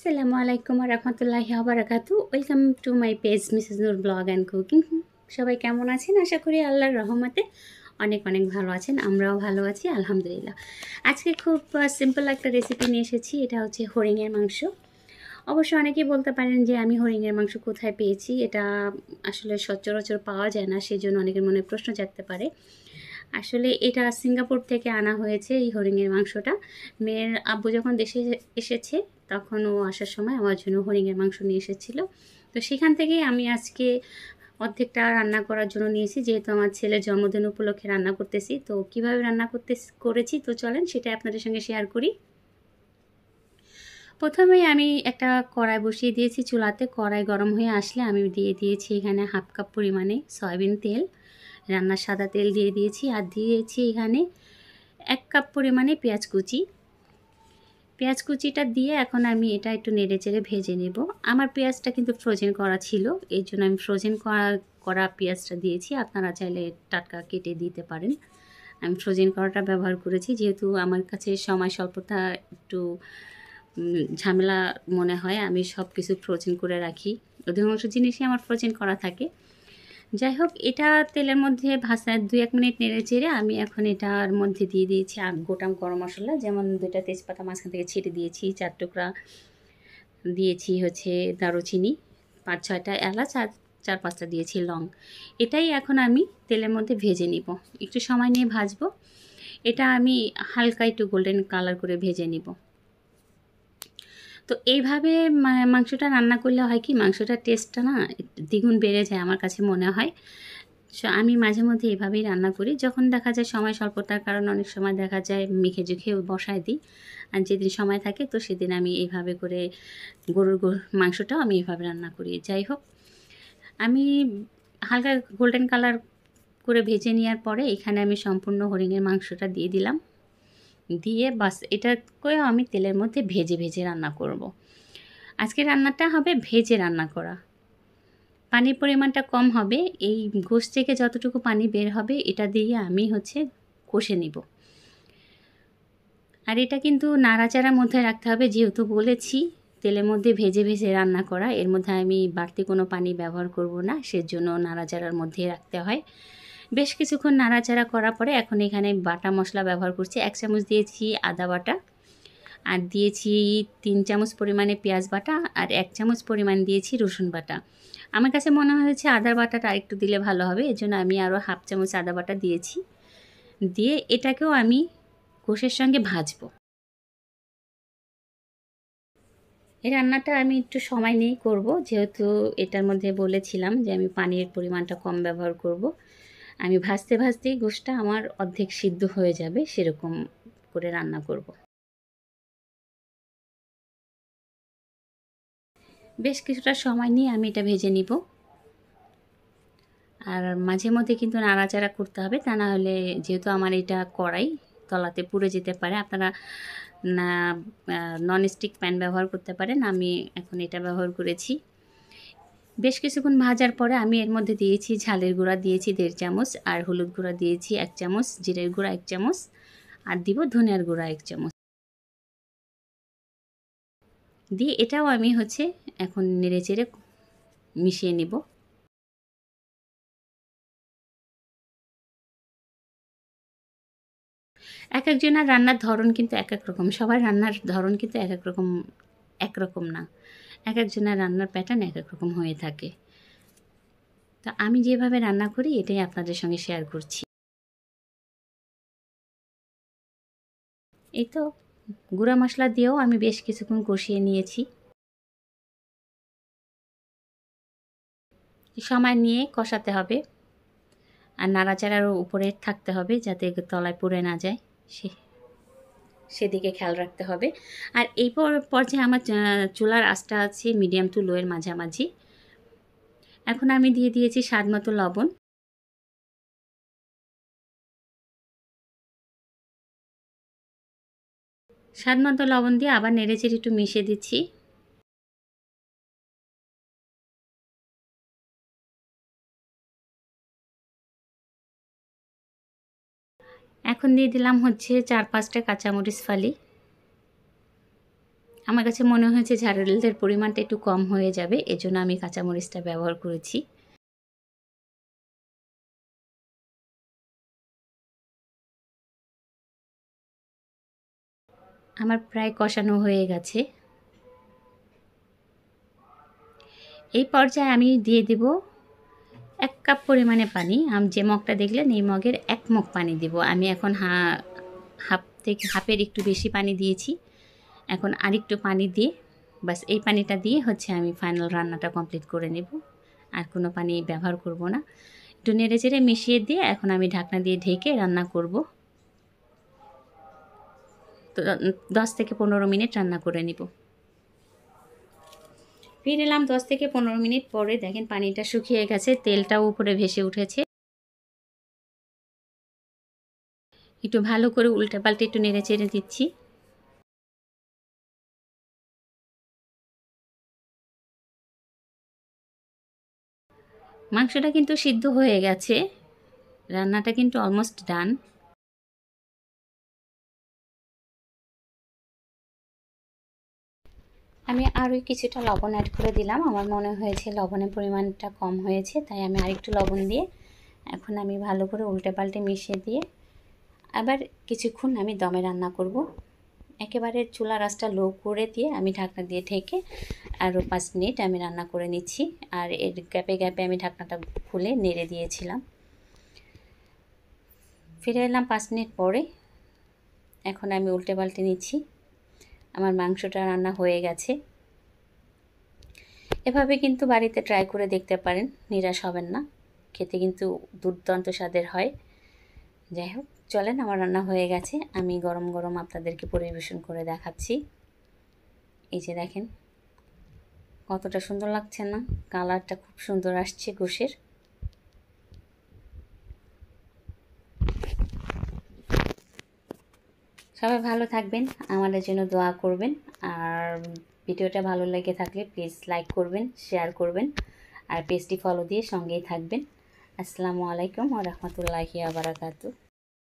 আসসালামু আলাইকুম রহমতুল্লাহি ওয়াবারাকাতু। Welcome to my page Mrs Noor blog and cooking. সবাই কেমন আছেন? আশা করি আল্লাহর রহমতে অনেক অনেক ভালো আছেন। আমরাও ভালো আছি আলহামদুলিল্লাহ। আজকে খুব সিম্পল একটা রেসিপি নিয়ে এসেছি। এটা হচ্ছে হরিণের মাংস। অবশ্য অনেকেই বলতে পারেন যে আমি হরিণের মাংস কোথায় পেয়েছি। এটা আসলে সচরাচর পাওয়া যায় না, সেই জন্য অনেকের মনে প্রশ্ন জাগতে পারে। আসলে এটা সিঙ্গাপুর থেকে আনা হয়েছে এই হরিণের মাংসটা। মেয়ের আব্বু যখন দেশে এসেছে তখন ও আসার সময় আমার জন্য হরিণের মাংস নিয়ে এসেছিলো। তো সেখান থেকেই আমি আজকে অর্ধেকটা রান্না করার জন্য নিয়েছি, যেহেতু আমার ছেলের জন্মদিন উপলক্ষে রান্না করতেছি। তো কিভাবে রান্না করেছি তো চলেন সেটা আপনাদের সঙ্গে শেয়ার করি। প্রথমেই আমি একটা কড়াই বসিয়ে দিয়েছি চুলাতে। কড়াই গরম হয়ে আসলে আমি দিয়ে দিয়েছি এখানে 1/2 কাপ পরিমাণে সয়াবিন তেল, রান্নার সাদা তেল দিয়ে দিয়েছি। আর দিয়েছি এখানে 1 কাপ পরিমাণে পেঁয়াজ কুচি। পেঁয়াজ কুচিটা দিয়ে এখন আমি এটা একটু নেড়েচেড়ে ভেজে নেব। আমার পেঁয়াজটা কিন্তু ফ্রোজেন করা ছিল, এই জন্য আমি ফ্রোজেন করা পেঁয়াজটা দিয়েছি। আপনারা চাইলে টাটকা কেটে দিতে পারেন। আমি ফ্রোজেন করাটা ব্যবহার করেছি, যেহেতু আমার কাছে সময় স্বল্পতা একটু ঝামেলা মনে হয়। আমি সব কিছু ফ্রোজেন করে রাখি, অধিকাংশ জিনিসই আমার ফ্রোজেন করা থাকে। যাই হোক, এটা তেলের মধ্যে ভাজা 2-1 মিনিট নেড়ে চেড়ে আমি এখন এটার মধ্যে দিয়ে দিয়েছি গোটা গরম মশলা, যেমন 2টা তেজপাতা মাঝখান থেকে ছেড়ে দিয়েছি, 4 টুকরা দিয়েছি হচ্ছে দারুচিনি, 5-6টা এলাচ আর 4-5টা দিয়েছি লং। এটাই এখন আমি তেলের মধ্যে ভেজে নিব, একটু সময় নিয়ে ভাজবো। এটা আমি হালকা একটু গোল্ডেন কালার করে ভেজে নিব। তো এইভাবে মাংসটা রান্না করলে হয় কি, মাংসটার টেস্টটা না দ্বিগুণ বেড়ে যায় আমার কাছে মনে হয়। আমি মাঝে মধ্যে এভাবেই রান্না করি, যখন দেখা যায় সময় স্বল্পতার কারণে অনেক সময় দেখা যায় মেখে জুখে বসায় দিই। আর যেদিন সময় থাকে তো সেদিন আমি এইভাবে করে গরুর মাংসটাও আমি এভাবে রান্না করি। যাই হোক, আমি হালকা গোল্ডেন কালার করে ভেজে নেওয়ার পরে এখানে আমি সম্পূর্ণ হরিণের মাংসটা দিয়ে দিলাম। দিয়ে বাস এটাকেও আমি তেলের মধ্যে ভেজে ভেজে রান্না করব। আজকে রান্নাটা হবে ভেজে রান্না করা। পানির পরিমাণটা কম হবে, এই গোশ থেকে যতটুকু পানি বের হবে এটা দিয়ে আমি কষে নিব। আর এটা কিন্তু নাড়াচাড়ার মধ্যে রাখতে হবে, যেহেতু বলেছি তেলের মধ্যে ভেজে ভেজে রান্না করা, এর মধ্যে আমি বাড়তি কোনো পানি ব্যবহার করব না, সেজন্য নাড়াচাড়ার মধ্যে রাখতে হয়। বেশ কিছুক্ষণ নাড়াচাড়া করার পরে এখন এখানে বাটা মশলা ব্যবহার করছি। 1 চামচ দিয়েছি আদা বাটা, আর দিয়েছি 3 চামচ পরিমাণে পেঁয়াজ বাটা, আর 1 চামচ পরিমাণ দিয়েছি রসুন বাটা। আমার কাছে মনে হয়েছে আদার বাটাটা আরেকটু দিলে ভালো হবে, এজন্য আমি আরও 1/2 চামচ আদা বাটা দিয়েছি। দিয়ে এটাকেও আমি গোশের সঙ্গে ভাজবো। এই রান্নাটা আমি একটু সময় নিয়েই করব, যেহেতু এটার মধ্যে বলেছিলাম যে আমি পানির পরিমাণটা কম ব্যবহার করব। আমি ভাজতে ভাজতেই গোশটা আমার অর্ধেক সিদ্ধ হয়ে যাবে, সেরকম করে রান্না করব। বেশ কিছুটা সময় নিয়ে আমি এটা ভেজে নিব। আর মাঝে মধ্যে কিন্তু নাড়াচাড়া করতে হবে, তা না হলে যেহেতু আমার এটা কড়াই তলাতে পুড়ে যেতে পারে। আপনারা না ননস্টিক প্যান ব্যবহার করতে পারেন, আমি এখন এটা ব্যবহার করেছি। বেশ কিছুক্ষণ ভাজার পরে আমি এর মধ্যে দিয়েছি ঝালের গুঁড়া দিয়েছি 1.5 চামচ, আর হলুদ গুঁড়া দিয়েছি 1 চামচ, জিরের গুঁড়া 1 চামচ, আর দিব ধনিয়ার গুঁড়া 1 চামচ। দিয়ে এটাও আমি এখন নেড়েচেড়ে মিশিয়ে নিব। এক একজনের রান্নার ধরন কিন্তু এক এক রকম, সবার রান্নার ধরন কিন্তু এক এক রকম, একরকম না। এক একজনের রান্নার প্যাটার্ন এক এক রকম হয়ে থাকে। তো আমি যেভাবে রান্না করি এটাই আপনাদের সঙ্গে শেয়ার করছি। এই তো গুঁড়া মশলা দিয়েও আমি বেশ কিছুক্ষণ কষিয়ে নিয়েছি। সময় নিয়ে কষাতে হবে, আর নাড়াচাড়ার উপরে থাকতে হবে যাতে তলায় পুড়ে না যায়, সেদিকে খেয়াল রাখতে হবে। আর এই পর্যায়ে আমার চুলার আঁচটা আছে মিডিয়াম টু লোয়ের মাঝামাঝি। এখন আমি দিয়ে দিয়েছি স্বাদ মতো লবণ। স্বাদ মতো লবণ দিয়ে আবার নেড়েচেড়ে একটু মিশিয়ে দিচ্ছি। এখন দিয়ে দিলাম 4-5টা কাঁচামরিচ ফালি, আমার কাছে মনে হয়েছে ঝালের পরিমাণটা একটু কম হয়ে যাবে, এজন্য আমি কাঁচামরিচটা ব্যবহার করেছি। আমার প্রায় কষানো হয়ে গেছে। এই পর্যায়ে আমি দিয়ে দেব 1 কাপ পরিমাণে পানি। যে মগটা দেখলেন এই মগের 1 মগ পানি দিব। আমি এখন হাফের একটু বেশি পানি দিয়েছি। এখন আরেকটু পানি দিয়ে বাস এই পানিটা দিয়ে হচ্ছে আমি ফাইনাল রান্নাটা কমপ্লিট করে নেব। আর কোনো পানি ব্যবহার করব না। একটু নেড়েচেড়ে মিশিয়ে দিয়ে এখন আমি ঢাকনা দিয়ে ঢেকে রান্না করব। তো 10 থেকে 15 মিনিট রান্না করে নিব। ফিরে এলাম 10 থেকে 15 মিনিট পরে, দেখেন পানিটা শুকিয়ে গেছে, তেলটাও উপরে ভেসে উঠেছে। একটু ভালো করে উল্টে পাল্টে একটু নেড়ে চেড়ে দিচ্ছি। মাংসটা কিন্তু সিদ্ধ হয়ে গেছে, রান্নাটা কিন্তু অলমোস্ট ডান। আমি আরও কিছুটা লবণ অ্যাড করে দিলাম। আমার মনে হয়েছে লবণের পরিমাণটা কম হয়েছে, তাই আমি আরেকটু লবণ দিয়ে এখন আমি ভালো করে উল্টে পাল্টে মিশিয়ে দিয়ে আবার কিছুক্ষণ আমি দমে রান্না করব। একেবারে চুলার আঁচটা লো করে দিয়ে আমি ঢাকনা দিয়ে ঢেকে আরও 5 মিনিট আমি রান্না করে নিচ্ছি। আর এর গ্যাপে গ্যাপে আমি ঢাকনাটা খুলে নেড়ে দিয়েছিলাম। ফিরে এলাম 5 মিনিট পরে। এখন আমি উল্টে পাল্টে নিচ্ছি। আমার মাংসটা রান্না হয়ে গেছে। এভাবে কিন্তু বাড়িতে ট্রাই করে দেখতে পারেন, নিরাশ হবেন না। খেতে কিন্তু দুর্দান্ত স্বাদের হয়। যাই হোক, চলেন, আমার রান্না হয়ে গেছে। আমি গরম গরম আপনাদেরকে পরিবেশন করে দেখাচ্ছি। এই যে দেখেন কতটা সুন্দর লাগছে না, কালারটা খুব সুন্দর আসছে গোশের। সবাই ভালো থাকবেন, আমাদের জন্য দোয়া করবেন। আর ভিডিওটা ভালো লেগে থাকলে প্লিজ লাইক করবেন, শেয়ার করবেন, আর পেজটি ফলো দিয়ে সঙ্গেই থাকবেন। আসসালামু আলাইকুম ওয়া রাহমাতুল্লাহি ওয়া বারাকাতুহু।